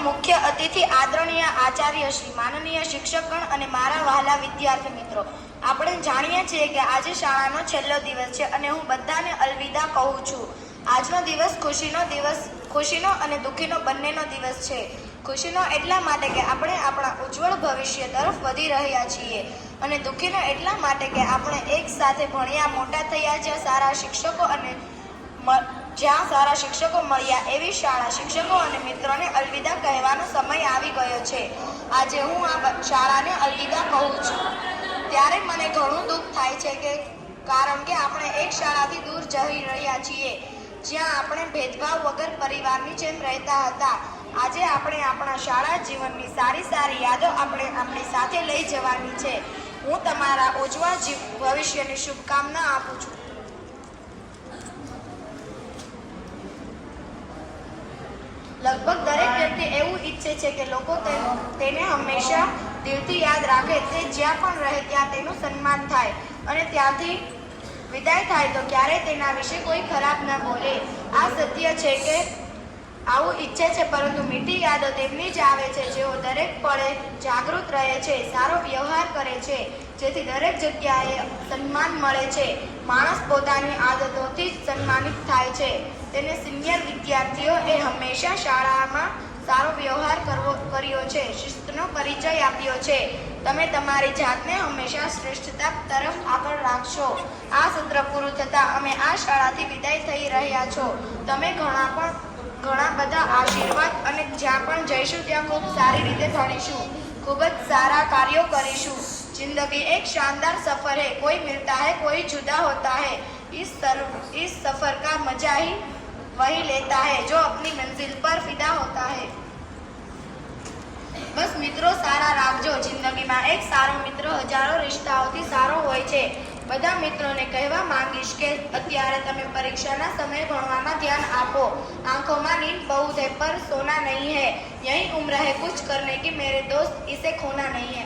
મુખ્ય અતિથિ આદરણીય આચાર્ય શ્રી, માનનીય શિક્ષકગણ અને મારા વહાલા વિદ્યાર્થી મિત્રો, આપણે જાણીએ છીએ કે આજે શાળાનો છેલ્લો દિવસ છે અને હું બધાને અલવિદા કહું છું. આજનો દિવસ ખુશીનો અને દુઃખીનો બંનેનો દિવસ છે. ખુશીનો એટલા માટે કે આપણે આપણા ઉજ્જવળ ભવિષ્ય તરફ વધી રહ્યા છીએ અને દુઃખીનો એટલા માટે કે આપણે એક સાથે ભણ્યા, મોટા થયા, જ્યાં સારા શિક્ષકો મળ્યા એવી શાળા, શિક્ષકો અને મિત્રોને અલવિદા કહેવાનો સમય આવી ગયો છે. આજે હું આ શાળાને અલવિદા કહું છું ત્યારે મને ઘણું દુઃખ થાય છે કારણ કે આપણે એક શાળાથી દૂર જઈ રહ્યા છીએ જ્યાં આપણે ભેદભાવ વગર પરિવારની જેમ રહેતા હતા. આજે આપણે આપણા શાળા જીવનની સારી યાદો આપણે આપણી સાથે લઈ જવાની છે. હું તમારા ઉજ્જવળ ભવિષ્યની શુભકામના આપું છું. લગભગ દરેક વ્યક્તિ એવું ઈચ્છે છે કે લોકો તેને હંમેશા દિલથી યાદ રાખે, તે જ્યાં પણ રહે ત્યાં તેનું સન્માન થાય અને ત્યાંથી વિદાય થાય તો ક્યારેય તેના વિશે કોઈ ખરાબ ન બોલે. આ સત્ય છે કે આવું ઈચ્છે છે, પરંતુ મીઠી યાદો તેમની જ આવે છે જેઓ દરેક પળે જાગૃત રહે છે, સારો વ્યવહાર કરે છે, જેથી દરેક જગ્યાએ સન્માન મળે છે. માણસ પોતાની આદતોથી જ સન્માનિત થાય છે. તેને સિનિયર વિદ્યાર્થીઓએ હંમેશા શાળામાં સારો વ્યવહાર કર્યો છે, શિસ્તનો પરિચય આપ્યો છે. તમે તમારી જાતને હંમેશા શ્રેષ્ઠતા તરફ આગળ રાખશો. આ સત્ર પૂરું થતાં અમે આ શાળાથી વિદાય થઈ રહ્યા છો. તમે ઘણા બધા આશીર્વાદ અને જ્યાં પણ જઈશું ત્યાં ખૂબ સારી રીતે ભણીશું, ખૂબ જ સારા કાર્યો કરીશું. जिंदगी एक शानदार सफर है, कोई मिलता है कोई जुदा होता है. इस सफर का मजा ही वही लेता है जो अपनी मंजिल पर फिदा होता है. બસ મિત્રો, સારા રાખજો. જિંદગીમાં એક સારો મિત્ર હજારો રિશ્તાઓથી સારો હોય છે. બધા મિત્રોને કહેવા માંગીશ કે અત્યારે તમે પરીક્ષાના સમયે ભણવામાં ધ્યાન આપો. આંખોમાં नींद बहुत है पर सोना नहीं है. यही उम्र है कुछ करने की मेरे दोस्त, इसे खोना नहीं है.